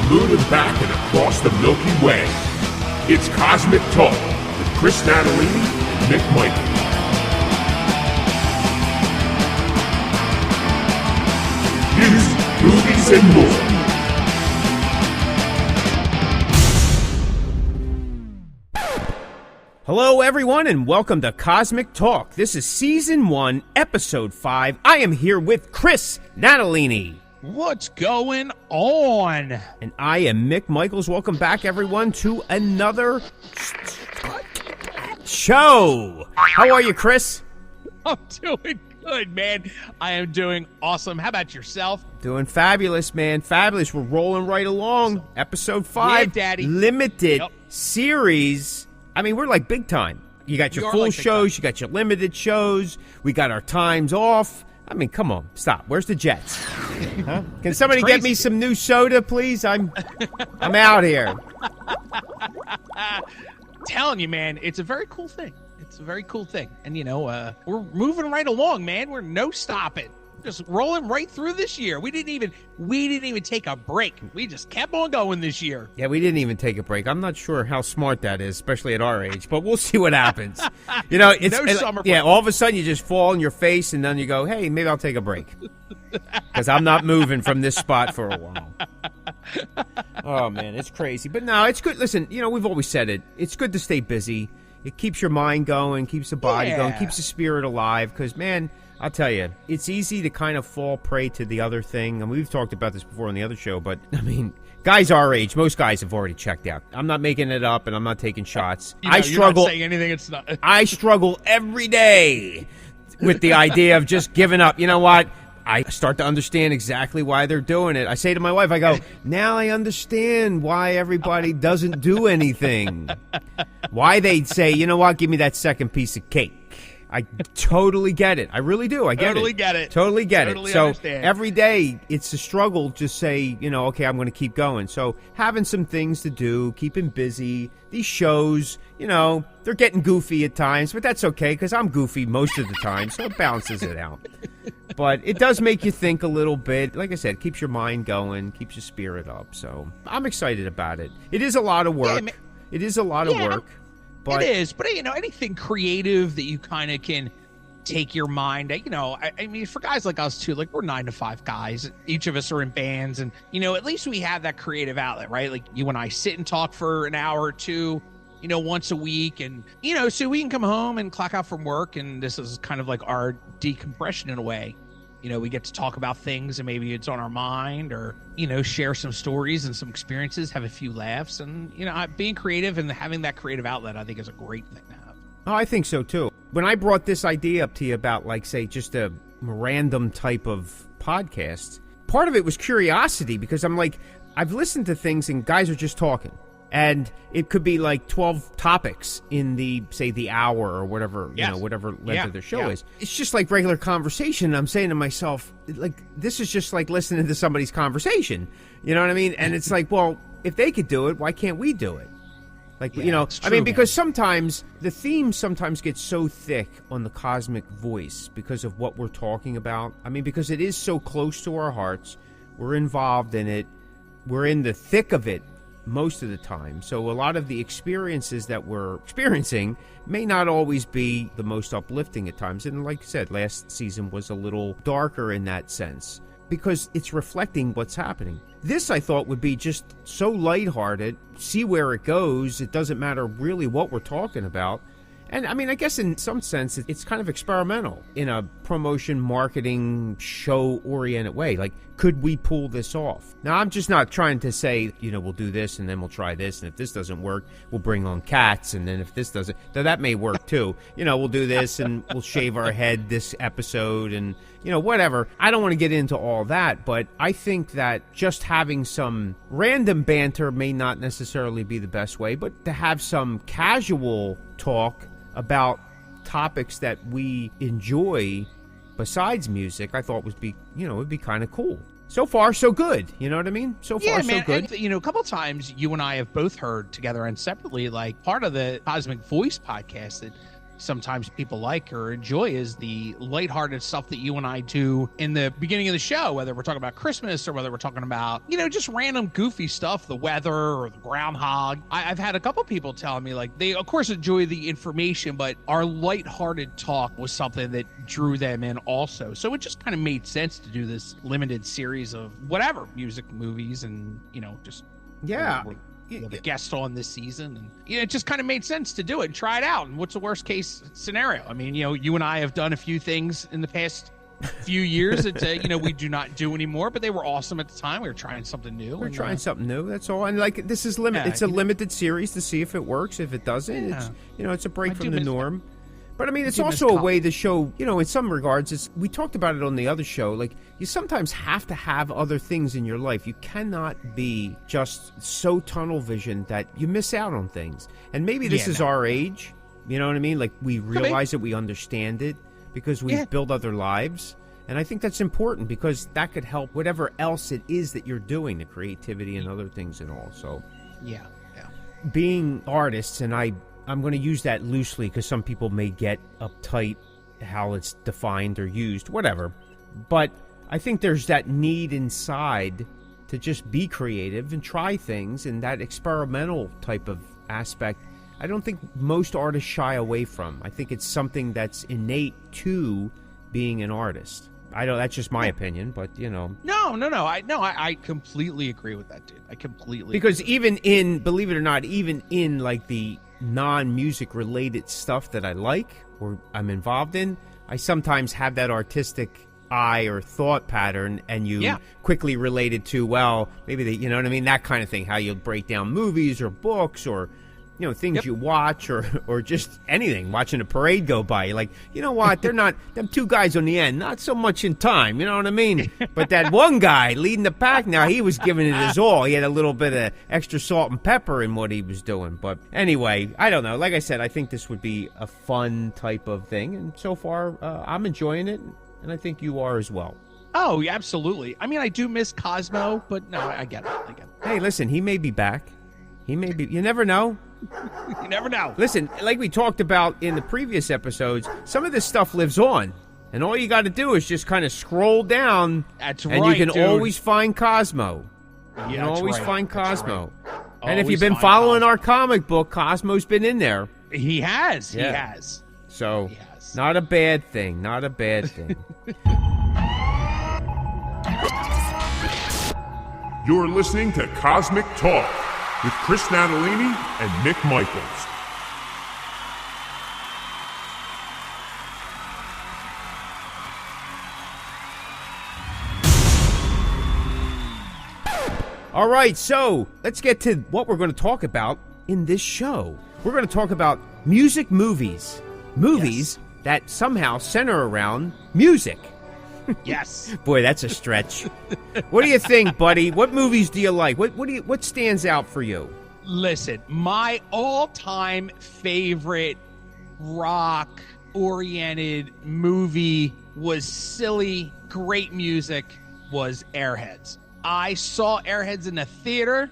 moon and back and across the Milky Way. It's Cosmic Talk with Chris Natalini and Mick Michael. News, movies, and more. Hello, everyone, and welcome to Cosmic Talk. This is Season 1, Episode 5. I am here with Chris Natalini. What's going on? And I am Mick Michaels. Welcome back, everyone, to another show. How are you, Chris? I'm doing good, man. I am doing awesome. How about yourself? Doing fabulous, man. Fabulous. We're rolling right along. Episode 5. Yeah, Daddy. Limited series. I mean, we're like big time. You got your full shows, you got your limited shows, we got our times off. I mean, come on, stop. Where's the Jets? Huh? Can somebody get me some new soda, please? I'm out here. Telling you, man, it's a very cool thing. It's a very cool thing. And, you know, we're moving right along, man. We're no stopping. Just rolling right through this year. We didn't even take a break. We just kept on going this year. Yeah, we didn't even take a break. I'm not sure how smart that is, especially at our age, but we'll see what happens. You know, it's summer break. Yeah, all of a sudden you just fall on your face and then you go, hey, maybe I'll take a break. Because I'm not moving from this spot for a while. Oh, man, it's crazy. But no, it's good. Listen, you know, we've always said it. It's good to stay busy. It keeps your mind going, keeps the body going, keeps the spirit alive. Because, man, I'll tell you, it's easy to kind of fall prey to the other thing. And we've talked about this before on the other show, but, I mean, guys our age, most guys have already checked out. I'm not making it up, and I'm not taking shots. You know, I struggle. You're not saying anything, it's not. I struggle every day with the idea of just giving up. You know what? I start to understand exactly why they're doing it. I say to my wife, I go, now I understand why everybody doesn't do anything. Why they say, you know what, give me that second piece of cake. I totally get it. I really do. I get Totally it. get it. Totally get Totally it. So understand. every day it's a struggle to say, you know, okay, I'm going to keep going. So having some things to do, keeping busy. These shows, you know, they're getting goofy at times, but that's okay because I'm goofy most of the time, so it balances it out. But it does make you think a little bit. Like I said, it keeps your mind going, keeps your spirit up. So I'm excited about it. It is a lot of work. Yeah, it is a lot of work. But it is, but you know, anything creative that you kind of can take your mind, you know, I mean, for guys like us too, like we're 9-to-5 guys, each of us are in bands, and you know, at least we have that creative outlet, right? Like you and I sit and talk for an hour or two, you know, once a week, and you know, so we can come home and clock out from work, and this is kind of like our decompression in a way. You know, we get to talk about things and maybe it's on our mind, or, you know, share some stories and some experiences, have a few laughs. And, you know, being creative and having that creative outlet, I think is a great thing to have. Oh, I think so, too. When I brought this idea up to you about, like, say, just a random type of podcast, part of it was curiosity because I'm like, I've listened to things and guys are just talking. And it could be like 12 topics in the, say, the hour or whatever, you know, whatever length of their show is. It's just like regular conversation. I'm saying to myself, like, this is just like listening to somebody's conversation. You know what I mean? And it's like, well, if they could do it, why can't we do it? Like, you know, true, I mean, because sometimes the theme sometimes gets so thick on the cosmic voice because of what we're talking about. I mean, because it is so close to our hearts. We're involved in it. We're in the thick of it most of the time. So a lot of the experiences that we're experiencing may not always be the most uplifting at times. And like I said, last season was a little darker in that sense because it's reflecting what's happening. This, I thought, would be just so lighthearted, see where it goes. It doesn't matter really what we're talking about. And, I mean, I guess in some sense, it's kind of experimental in a promotion, marketing, show-oriented way. Like, could we pull this off? Now, I'm just not trying to say, you know, we'll do this, and then we'll try this, and if this doesn't work, we'll bring on cats, and then if this doesn't... Though that may work, too. You know, we'll do this, and we'll shave our head this episode, and, you know, whatever. I don't want to get into all that, but I think that just having some random banter may not necessarily be the best way, but to have some casual talk about topics that we enjoy besides music, I thought would be, you know, would be kind of cool. So far, so good. You know what I mean? So far, so good. And, you know, a couple of times you and I have both heard together and separately, like part of the Cosmic Voice podcast that sometimes people like or enjoy is the lighthearted stuff that you and I do in the beginning of the show, whether we're talking about Christmas or whether we're talking about, just random goofy stuff, the weather or the groundhog. I've had a couple people telling me like they, of course, enjoy the information, but our lighthearted talk was something that drew them in also. So it just kind of made sense to do this limited series of whatever, music, movies, and, just the guest on this season, and it just kind of made sense to do it and try it out. And what's the worst case scenario? I mean, you and I have done a few things in the past few years that we do not do anymore, but they were awesome at the time. We were trying something new. We're trying something new. That's all. And like this is limited. It's a limited series to see if it works. If it doesn't, it's a break from the norm. But I mean, it's also a way to show, in some regards, we talked about it on the other show, like you sometimes have to have other things in your life. You cannot be just so tunnel vision that you miss out on things. And maybe this is our age, you know what I mean? Like we realize it, we understand it because we've built other lives. And I think that's important because that could help whatever else it is that you're doing, the creativity and other things and all. So, being artists, and I'm going to use that loosely because some people may get uptight how it's defined or used, whatever. But I think there's that need inside to just be creative and try things, and that experimental type of aspect, I don't think most artists shy away from. I think it's something that's innate to being an artist. I know that's just my opinion, but No. I completely agree with that, dude. I completely because agree. Even in, believe it or not, even in like the non-music related stuff that I like or I'm involved in, I sometimes have that artistic eye or thought pattern, and you quickly relate it to, well, maybe you know what I mean, that kind of thing, how you'll break down movies or books or things you watch or just anything, watching a parade go by. You're like, you know what? They're not, them two guys on the end, not so much in time. You know what I mean? But that one guy leading the pack now, he was giving it his all. He had a little bit of extra salt and pepper in what he was doing. But anyway, I don't know. Like I said, I think this would be a fun type of thing. And so far, I'm enjoying it. And I think you are as well. Oh, yeah, absolutely. I mean, I do miss Cosmo, but no, I get it. Hey, listen, he may be back. He may be. You never know. You never know. Listen, like we talked about in the previous episodes, some of this stuff lives on. And all you got to do is just kind of scroll down. That's and right, you can dude. Always find Cosmo. Yeah, you can always find Cosmo. Right. And if you've been following our comic book, Cosmo's been in there. He has. Yeah. He has. So, not a bad thing. Not a bad thing. You're listening to Cosmic Talk with Chris Natalini and Mick Michaels. All right, so let's get to what we're going to talk about in this show. We're going to talk about music movies. Movies that somehow center around music. Yes. Boy, that's a stretch. What do you think, buddy? What movies do you like? What stands out for you? Listen, my all-time favorite rock-oriented movie was silly, great music, was Airheads. I saw Airheads in the theater.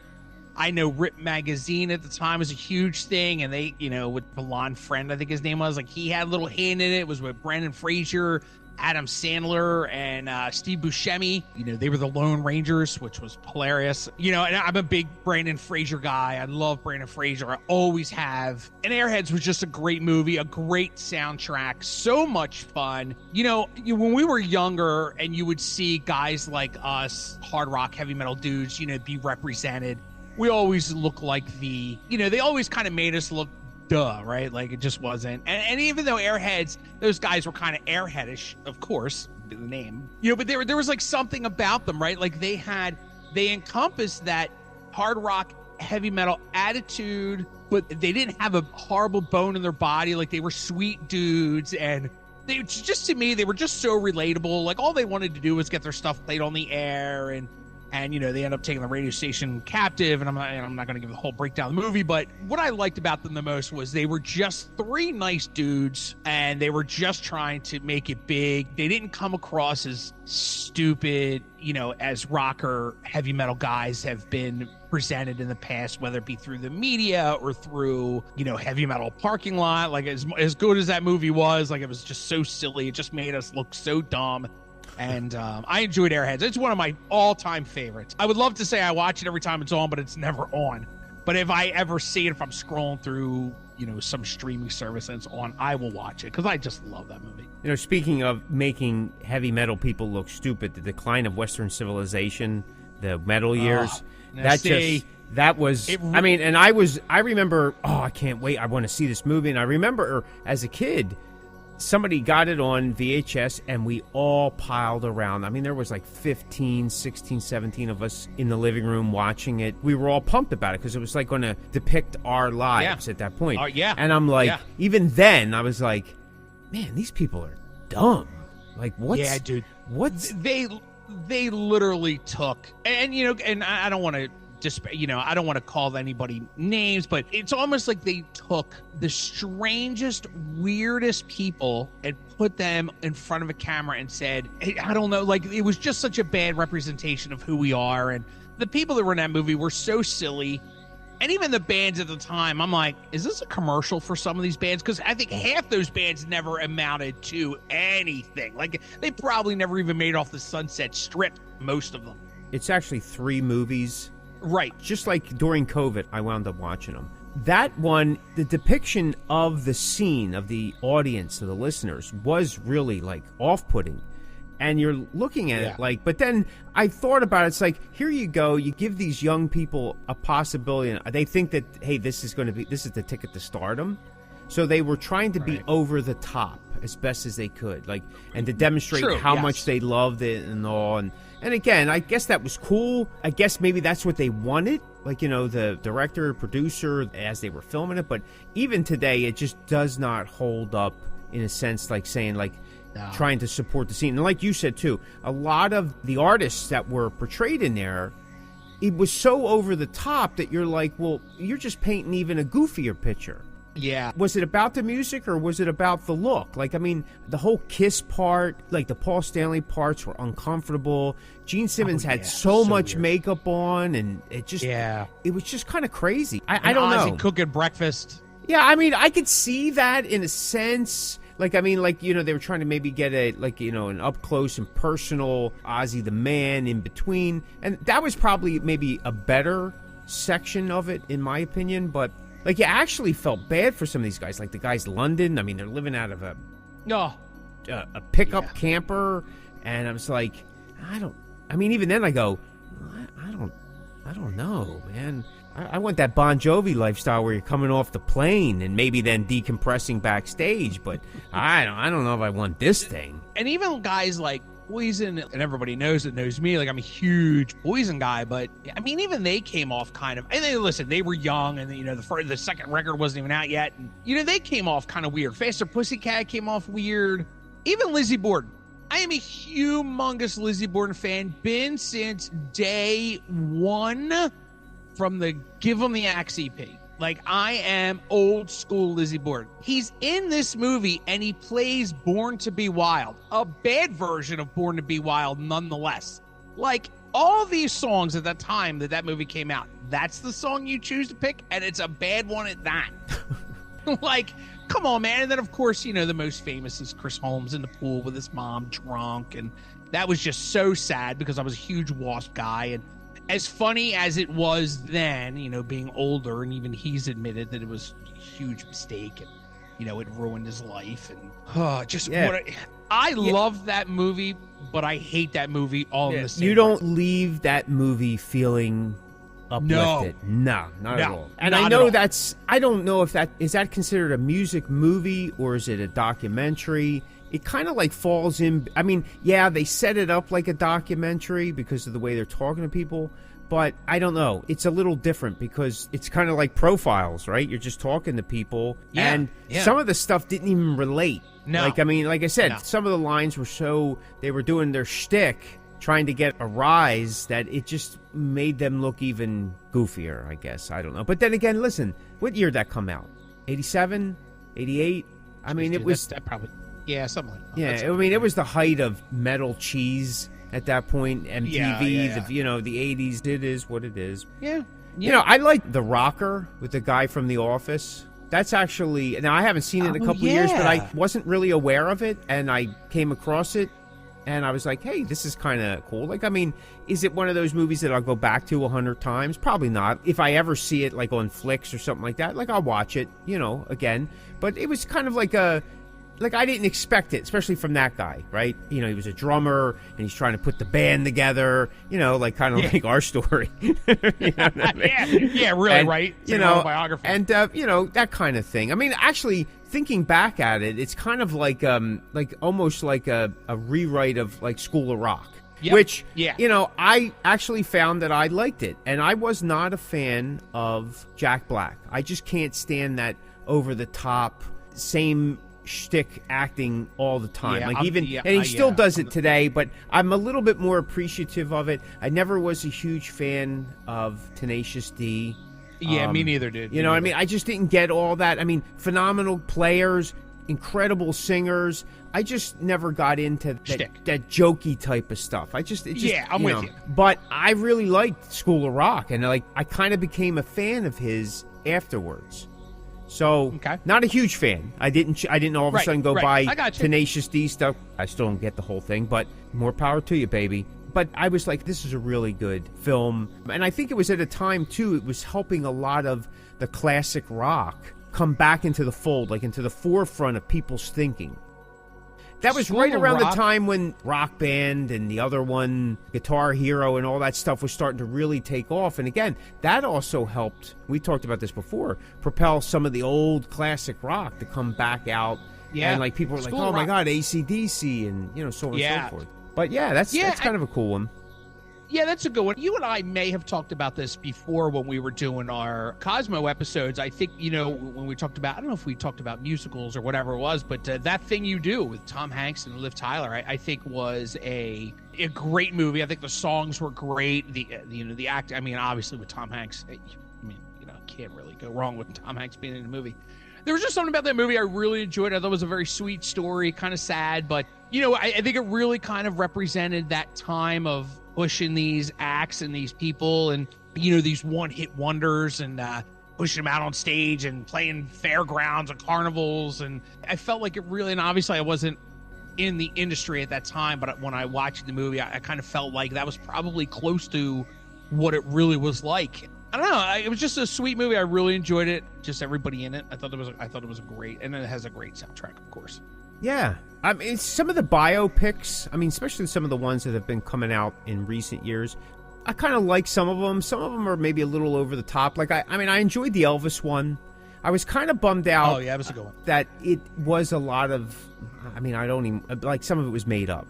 I know Rip Magazine at the time was a huge thing, and they, with Blonde Friend, I think his name was, like, he had a little hand in it. It was with Brendan Fraser, Adam Sandler, and Steve Buscemi. They were the Lone Rangers, which was hilarious. And I'm a big Brendan Fraser guy. I love Brendan Fraser. I always have. And Airheads was just a great movie, a great soundtrack, so much fun. When we were younger and you would see guys like us, hard rock, heavy metal dudes, be represented, we always look like they always kind of made us look right? Like it just wasn't. And even though Airheads, those guys were kind of airheadish, of course, the name, but there was like something about them, right? Like they encompassed that hard rock, heavy metal attitude, but they didn't have a horrible bone in their body. Like they were sweet dudes, and they just, to me, they were just so relatable. Like all they wanted to do was get their stuff played on the air, and they end up taking the radio station captive, and I'm not going to give the whole breakdown of the movie, but what I liked about them the most was they were just three nice dudes, and they were just trying to make it big. They didn't come across as stupid, as rock or heavy metal guys have been presented in the past, whether it be through the media or through, heavy metal parking lot. Like as good as that movie was, like it was just so silly. It just made us look so dumb. And I enjoyed Airheads. It's one of my all-time favorites. I would love to say I watch it every time it's on, but it's never on. But if I ever see it, if I'm scrolling through, some streaming service and it's on, I will watch it because I just love that movie. Speaking of making heavy metal people look stupid, the decline of Western civilization, the metal years, I remember, I can't wait. I want to see this movie. And I remember as a kid, somebody got it on VHS and we all piled around. I mean, there was like 15, 16, 17 of us in the living room watching it. We were all pumped about it because it was like going to depict our lives at that point. And I'm like, even then I was like, man, these people are dumb. Like, what's... Yeah, dude. What's... They literally took... And, and I don't want to... I don't want to call anybody names, but it's almost like they took the strangest, weirdest people and put them in front of a camera and said, hey, I don't know, like it was just such a bad representation of who we are. And the people that were in that movie were so silly. And even the bands at the time, I'm like, is this a commercial for some of these bands? Because I think half those bands never amounted to anything. Like they probably never even made off the Sunset Strip, most of them. It's actually 3 movies. Right. Just like during COVID, I wound up watching them. That one, the depiction of the scene, of the audience, of the listeners, was really, like, off-putting. And you're looking at it like... But then I thought about it. It's like, here you go. You give these young people a possibility. And they think that, hey, this is the ticket to stardom. So they were trying to be over the top as best as they could. Like, and to demonstrate how much they loved it and all. And again, I guess that was cool. I guess maybe that's what they wanted. Like, the director, producer, as they were filming it. But even today, it just does not hold up in a sense, like saying, like, trying to support the scene. And like you said, too, a lot of the artists that were portrayed in there, it was so over the top that you're like, well, you're just painting even a goofier picture. Yeah. Was it about the music or was it about the look? Like, I mean, the whole Kiss part, like the Paul Stanley parts were uncomfortable. Gene Simmons had so much weird makeup on, and it just, it was just kind of crazy. I don't know. Ozzy cooking breakfast. Yeah, I mean, I could see that in a sense. Like, I mean, like, they were trying to maybe get an up close and personal Ozzy the Man in between. And that was probably maybe a better section of it, in my opinion, but like, you actually felt bad for some of these guys. Like the guys London, I mean, they're living out of a pickup camper, and I was like, even then I go, I don't know, man. I want that Bon Jovi lifestyle where you're coming off the plane and maybe then decompressing backstage, but I don't know if I want this thing. And even guys like Poison, and everybody knows me, like I'm a huge Poison guy, but I mean, even they came off kind of, and they were young, and the second record wasn't even out yet, and they came off kind of weird. Faster Pussycat came off weird. Even Lizzie Borden. I am a humongous Lizzie Borden fan, been since day one from the Give 'Em the Axe EP. Like, I am old school Lizzie Borden. He's in this movie, and he plays Born to Be Wild. A bad version of Born to Be Wild, nonetheless. Like, all these songs at that time that movie came out, that's the song you choose to pick, and it's a bad one at that. Like, come on, man. And then, of course, the most famous is Chris Holmes in the pool with his mom drunk, and that was just so sad because I was a huge Wasp guy, and as funny as it was then, being older, and even he's admitted that it was a huge mistake, and, it ruined his life. And I love that movie, but I hate that movie all in the same You don't leave that movie feeling uplifted. No, not at all. And I know I don't know if is that considered a music movie or is it a documentary? It kind of like falls in. I mean, yeah, they set it up like a documentary because of the way they're talking to people, but I don't know. It's a little different because it's kind of like profiles, right? You're just talking to people, and some of the stuff didn't even relate. No. Like, I mean, like I said, some of the lines were they were doing their shtick, trying to get a rise, that it just made them look even goofier, I guess. I don't know. But then again, listen, what year did that come out? 87? 88? I mean, it was... That probably... Yeah, something like that. Yeah, I mean, it was the height of metal cheese at that point. MTV, the 80s, it is what it is. Yeah. You know, I like The Rocker with the guy from The Office. That's actually, now I haven't seen it in a couple years, but I wasn't really aware of it, and I came across it, and I was like, hey, this is kind of cool. Like, I mean, is it one of those movies that I'll go back to 100 times? Probably not. If I ever see it, like, on Flicks or something like that, like, I'll watch it, you know, again. But it was kind of like I didn't expect it, especially from that guy, right? You know, he was a drummer, and he's trying to put the band together, you know, like kind of like our story. You know what I mean? Yeah, really, and, right? It's you an know, autobiography. And, you know, that kind of thing. I mean, actually, thinking back at it, it's kind of like almost like a rewrite of, like, School of Rock. Yep. Which, yeah. you know, I actually found that I liked it. And I was not a fan of Jack Black. I just can't stand that over-the-top, same shtick acting all the time. Yeah, and he still does it today, but I'm a little bit more appreciative of it. I never was a huge fan of Tenacious D. Yeah, me neither, dude. You know what I mean? I just didn't get all that. I mean, phenomenal players, incredible singers. I just never got into that jokey type of stuff. I'm with you. But I really liked School of Rock, and like I kind of became a fan of his afterwards. So, not a huge fan. I didn't all of a sudden go buy Tenacious D stuff. I still don't get the whole thing, but more power to you, baby. But I was like, this is a really good film. And I think it was at a time, too, it was helping a lot of the classic rock come back into the fold, like into the forefront of people's thinking. That was right around the time when Rock Band and the other one, Guitar Hero, and all that stuff was starting to really take off. And again, that also helped, we talked about this before, propel some of the old classic rock to come back out. Yeah. And like people were like, oh my God, AC/DC, and you know, so on and so forth. But yeah, that's kind of a cool one. Yeah, that's a good one. You and I may have talked about this before when we were doing our Cosmo episodes. I think, you know, when we talked about, I don't know if we talked about musicals or whatever it was, but That Thing You Do with Tom Hanks and Liv Tyler, I think was a great movie. I think the songs were great. The act, I mean, obviously with Tom Hanks, I mean, you know, can't really go wrong with Tom Hanks being in the movie. There was just something about that movie I really enjoyed. I thought it was a very sweet story, kind of sad, but, you know, I think it really kind of represented that time of pushing these acts and these people and, you know, these one-hit wonders and pushing them out on stage and playing fairgrounds and carnivals. And I felt like it really, and obviously I wasn't in the industry at that time, but when I watched the movie, I kind of felt like that was probably close to what it really was like. I don't know. It was just a sweet movie. I really enjoyed it. Just everybody in it. I thought it was a great, and it has a great soundtrack, of course. Yeah. I mean, some of the biopics, I mean, especially some of the ones that have been coming out in recent years, I kind of like some of them. Some of them are maybe a little over the top. Like, I mean, I enjoyed the Elvis one. I was kind of bummed out. Oh, yeah, that was a good one. That it was a lot of, I mean, I don't even, like, some of it was made up.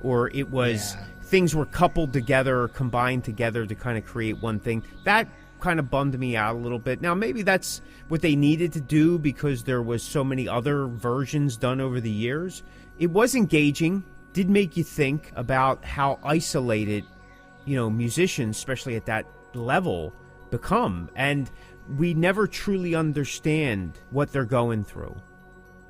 Or it was, things were coupled together or combined together to kind of create one thing. That kind of bummed me out a little bit. Now, maybe that's what they needed to do because there was so many other versions done over the years. It was engaging, did make you think about how isolated, you know, musicians, especially at that level, become. And we never truly understand what they're going through.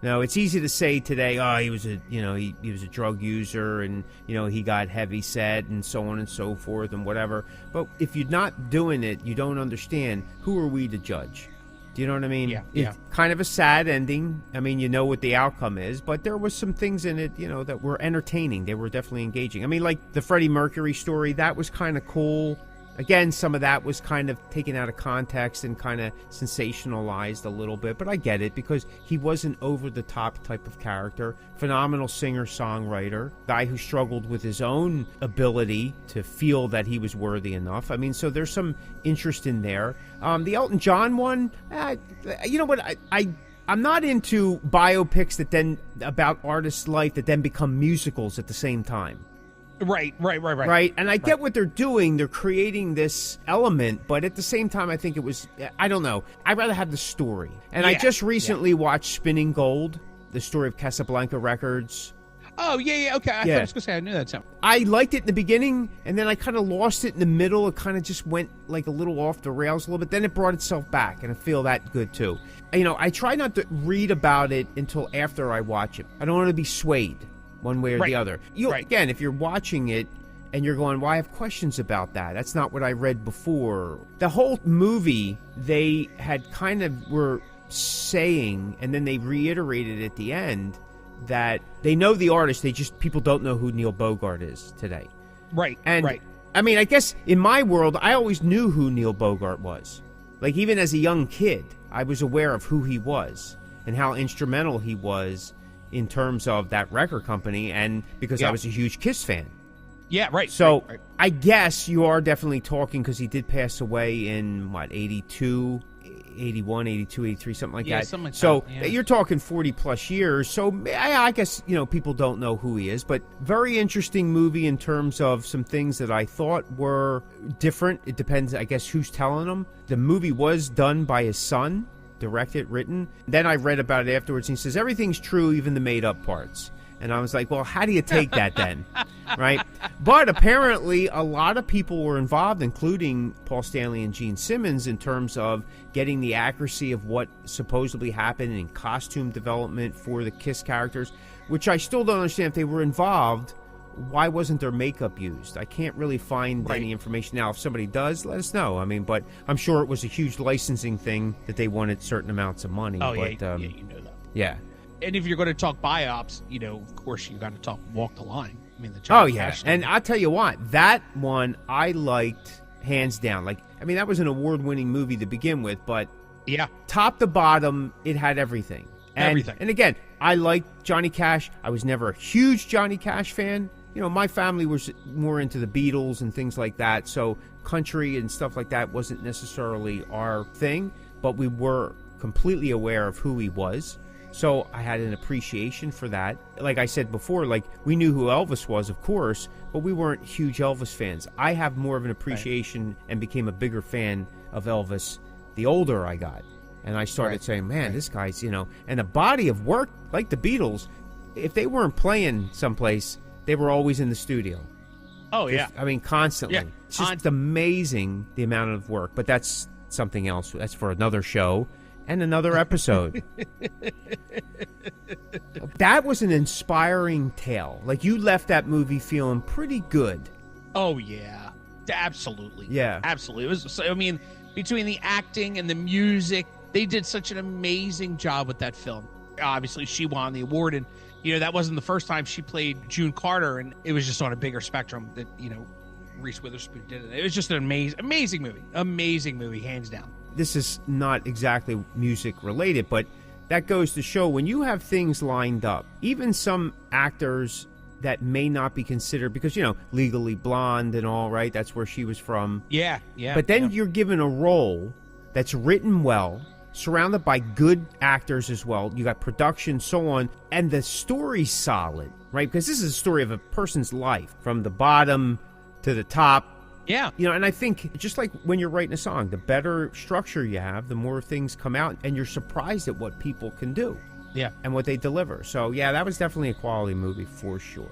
Now, it's easy to say today, oh, he was a drug user and, you know, he got heavy set and so on and so forth and whatever. But if you're not doing it, you don't understand. Who are we to judge? Do you know what I mean? Yeah. It's kind of a sad ending. I mean, you know what the outcome is, but there was some things in it, you know, that were entertaining. They were definitely engaging. I mean, like the Freddie Mercury story, that was kind of cool. Again, some of that was kind of taken out of context and kind of sensationalized a little bit, but I get it because he was an over-the-top type of character, phenomenal singer-songwriter, guy who struggled with his own ability to feel that he was worthy enough. I mean, so there's some interest in there. The Elton John one, you know what, I'm not into biopics that then, about artists' life that then become musicals at the same time. Right. And I get what they're doing. They're creating this element, but at the same time, I think it was, I don't know. I'd rather have the story. And I just recently watched Spinning Gold, the story of Casablanca Records. Oh, yeah, okay. I thought I was going to say I knew that sound. I liked it in the beginning, and then I kind of lost it in the middle. It kind of just went like a little off the rails a little bit. Then it brought itself back, and I feel that good too. You know, I try not to read about it until after I watch it. I don't want to be swayed one way or the other. Again, if you're watching it and you're going, well, I have questions about that. That's not what I read before. The whole movie, they had kind of were saying, and then they reiterated at the end, that they know the artist, people don't know who Neil Bogart is today. Right, and, right. I mean, I guess in my world, I always knew who Neil Bogart was. Like, even as a young kid, I was aware of who he was and how instrumental he was in terms of that record company, and because I was a huge Kiss fan. Yeah, right. So right. I guess you are definitely talking, because he did pass away in, 82, 81, 82, 83, something like that. Something like so that. Yeah. You're talking 40 plus years. So I guess, people don't know who he is, but very interesting movie in terms of some things that I thought were different. It depends, I guess, who's telling them. The movie was done by his son, directed, written. Then I read about it afterwards, and he says, everything's true, even the made up parts. And I was like, well, how do you take that then? Right? But apparently a lot of people were involved, including Paul Stanley and Gene Simmons, in terms of getting the accuracy of what supposedly happened in costume development for the Kiss characters, which I still don't understand. If they were involved, why wasn't their makeup used? I can't really find any information. Now, if somebody does, let us know. I mean, but I'm sure it was a huge licensing thing that they wanted certain amounts of money. Oh, but, yeah, you know that. Yeah. And if you're going to talk biops, of course, you got to talk Walk the Line. I mean, the Johnny Cash thing. And I'll tell you what, that one I liked hands down. Like, I mean, that was an award-winning movie to begin with, but top to bottom, it had everything. And again, I liked Johnny Cash. I was never a huge Johnny Cash fan. My family was more into the Beatles and things like that, so country and stuff like that wasn't necessarily our thing, but we were completely aware of who he was. So I had an appreciation for that. Like I said before, like, we knew who Elvis was, of course, but we weren't huge Elvis fans. I have more of an appreciation and became a bigger fan of Elvis the older I got. And I started saying, man, this guy's, and the body of work, like the Beatles, if they weren't playing someplace, they were always in the studio. Oh, yeah. I mean, constantly. Yeah. It's just amazing, the amount of work. But that's something else. That's for another show and another episode. That was an inspiring tale. Like, you left that movie feeling pretty good. Oh, yeah. Absolutely. Yeah. Absolutely. It was, I mean, between the acting and the music, they did such an amazing job with that film. Obviously, she won the award, and, that wasn't the first time she played June Carter, and it was just on a bigger spectrum that, Reese Witherspoon did it. It was just an amazing movie. Amazing movie, hands down. This is not exactly music related, but that goes to show when you have things lined up, even some actors that may not be considered, because, Legally Blonde and all, right? That's where she was from. Yeah. But then you're given a role that's written well, surrounded by good actors as well. You got production, so on, and the story's solid, right? Because this is a story of a person's life, from the bottom to the top. Yeah. And I think, just like when you're writing a song, the better structure you have, the more things come out, and you're surprised at what people can do. Yeah. And what they deliver. So, yeah, that was definitely a quality movie for sure.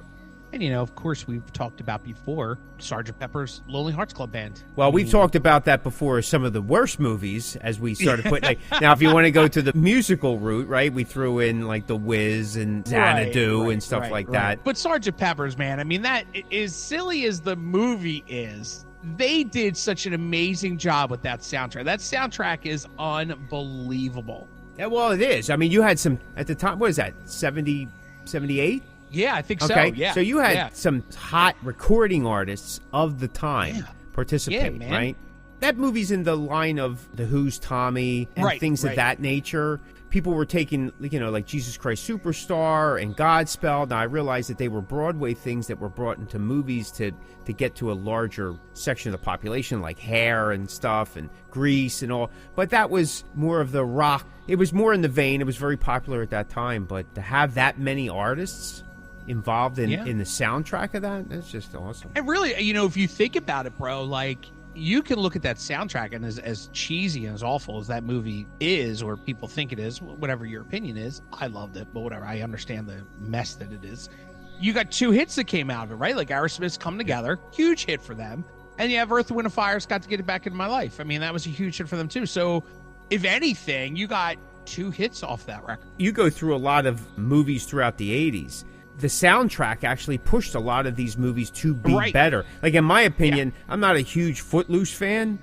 And, of course, we've talked about before Sgt. Pepper's Lonely Hearts Club Band. Well, we've talked about that before as some of the worst movies, as we started putting. Now, if you want to go to the musical route, right, we threw in, like, The Wiz and Xanadu and stuff like that. But Sgt. Pepper's, man, I mean, that is silly as the movie is. They did such an amazing job with that soundtrack. That soundtrack is unbelievable. Yeah, well, it is. I mean, you had some, at the time, what is that, 70, 78? Yeah, I think so. Okay, Yeah. so you had some hot recording artists of the time participate, right? That movie's in the line of The Who's Tommy and things of that nature. People were taking, like Jesus Christ Superstar and Godspell. Now, I realized that they were Broadway things that were brought into movies to get to a larger section of the population, like Hair and stuff and Grease and all. But that was more of the rock. It was more in the vein. It was very popular at that time. But to have that many artists involved in the soundtrack of that, that's just awesome. And really, if you think about it, bro, like, you can look at that soundtrack, and as cheesy and as awful as that movie is, or people think it is, whatever your opinion is, I loved it, but whatever, I understand the mess that it is. You got 2 hits that came out of it, right? Like Aerosmith's Come Together, huge hit for them. And you have Earth, Wind & Fire's Got to Get It Back in My Life. I mean, that was a huge hit for them too. So if anything, you got 2 hits off that record. You go through a lot of movies throughout the 80s. the soundtrack actually pushed a lot of these movies to be Right. better. Like, in my opinion, I'm not a huge Footloose fan,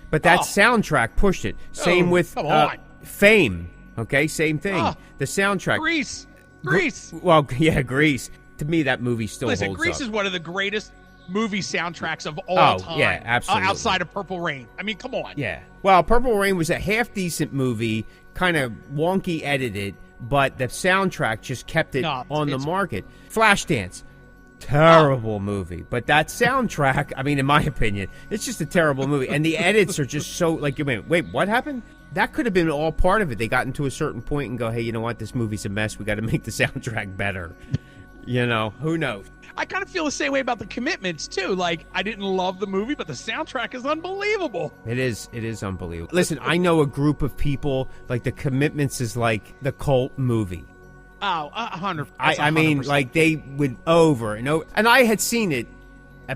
but that soundtrack pushed it. Same with come on. Fame. Okay, same thing. Oh. The soundtrack. Grease. Well, yeah, Grease. To me, that movie still holds Grease up. is one of the greatest movie soundtracks of all time. Yeah, absolutely. Outside of Purple Rain. I mean, come on. Yeah. Well, Purple Rain was a half-decent movie, kind of wonky edited, but the soundtrack just kept it on the market. Flashdance. Terrible movie. But that soundtrack, I mean, in my opinion, it's just a terrible movie. And the edits are just so, like, you mean, wait, what happened? That could have been all part of it. They got into a certain point and go, hey, you know what? This movie's a mess. We got to make the soundtrack better. You know, who knows? I kind of feel the same way about The Commitments, too. Like, I didn't love the movie, but the soundtrack is unbelievable. It is unbelievable. Listen, I know a group of people, like, The Commitments is like the cult movie. Oh, 100%. I mean, like, they would over and over. And I had seen it,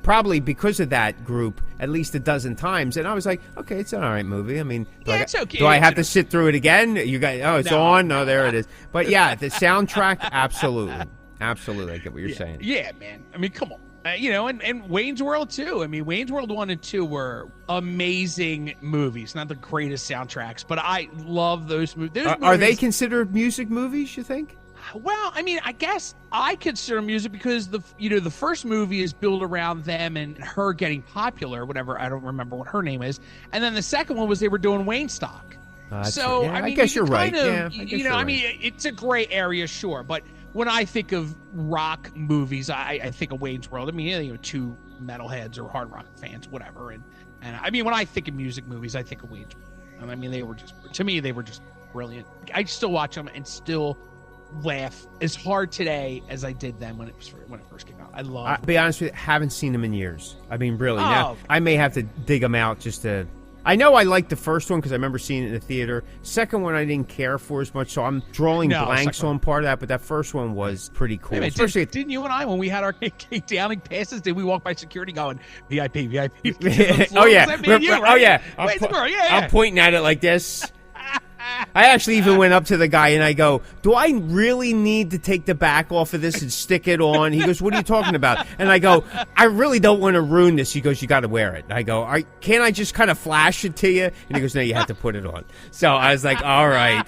probably because of that group, at least a dozen times. And I was like, okay, it's an all right movie. I mean, it's okay. Do I have to sit through it again? You guys, it's on? No, there it is. But yeah, the soundtrack, absolutely. Absolutely. I get what you're saying. Yeah, man. I mean, come on. You know, and Wayne's World, too. I mean, Wayne's World 1 and 2 were amazing movies. Not the greatest soundtracks, but I love those movies. Are they considered music movies, you think? Well, I mean, I guess I consider music because the first movie is built around them and her getting popular, whatever. I don't remember what her name is. And then the second one was they were doing Wayne Stock. So, yeah, I mean, I guess you're right. I mean, it's a gray area, sure. But when I think of rock movies, I think of Wayne's World. I mean, two metalheads or hard rock fans, whatever. And I mean, when I think of music movies, I think of Wayne's World. I mean, they were just brilliant. I still watch them and still laugh as hard today as I did then when it first came out. I'll be honest with you, haven't seen them in years. I mean, really. Now, I may have to dig them out just to... I know I liked the first one because I remember seeing it in the theater. Second one I didn't care for as much, so I'm drawing blanks on part of that, but that first one was pretty cool. Hey, man, didn't you and I, when we had our downing passes, did we walk by security going, VIP? Oh, yeah. Oh, yeah. I'm I'm pointing at it like this. I actually even went up to the guy and I go, do I really need to take the back off of this and stick it on? He goes, what are you talking about? And I go, I really don't want to ruin this. He goes, you got to wear it. I go, can't I just kind of flash it to you? And he goes, no, you have to put it on. So I was like, all right.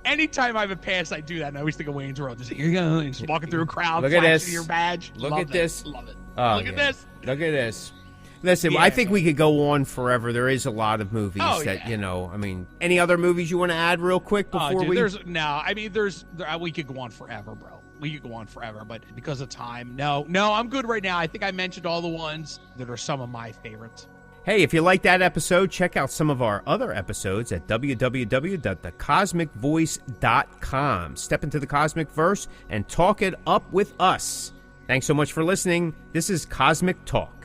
Anytime I have a pass, I do that. And I always think of Wayne's World. Just here you go. Just walking through a crowd. Look at this. Your badge. Look at this. Love it. Oh, Look at this. Look at this. Listen, I think we could go on forever. There is a lot of movies that, you know, I mean, any other movies you want to add real quick before we... we could go on forever, bro. We could go on forever, but because of time, no, I'm good right now. I think I mentioned all the ones that are some of my favorites. Hey, if you like that episode, check out some of our other episodes at www.thecosmicvoice.com. Step into the Cosmic Verse and talk it up with us. Thanks so much for listening. This is Cosmic Talk.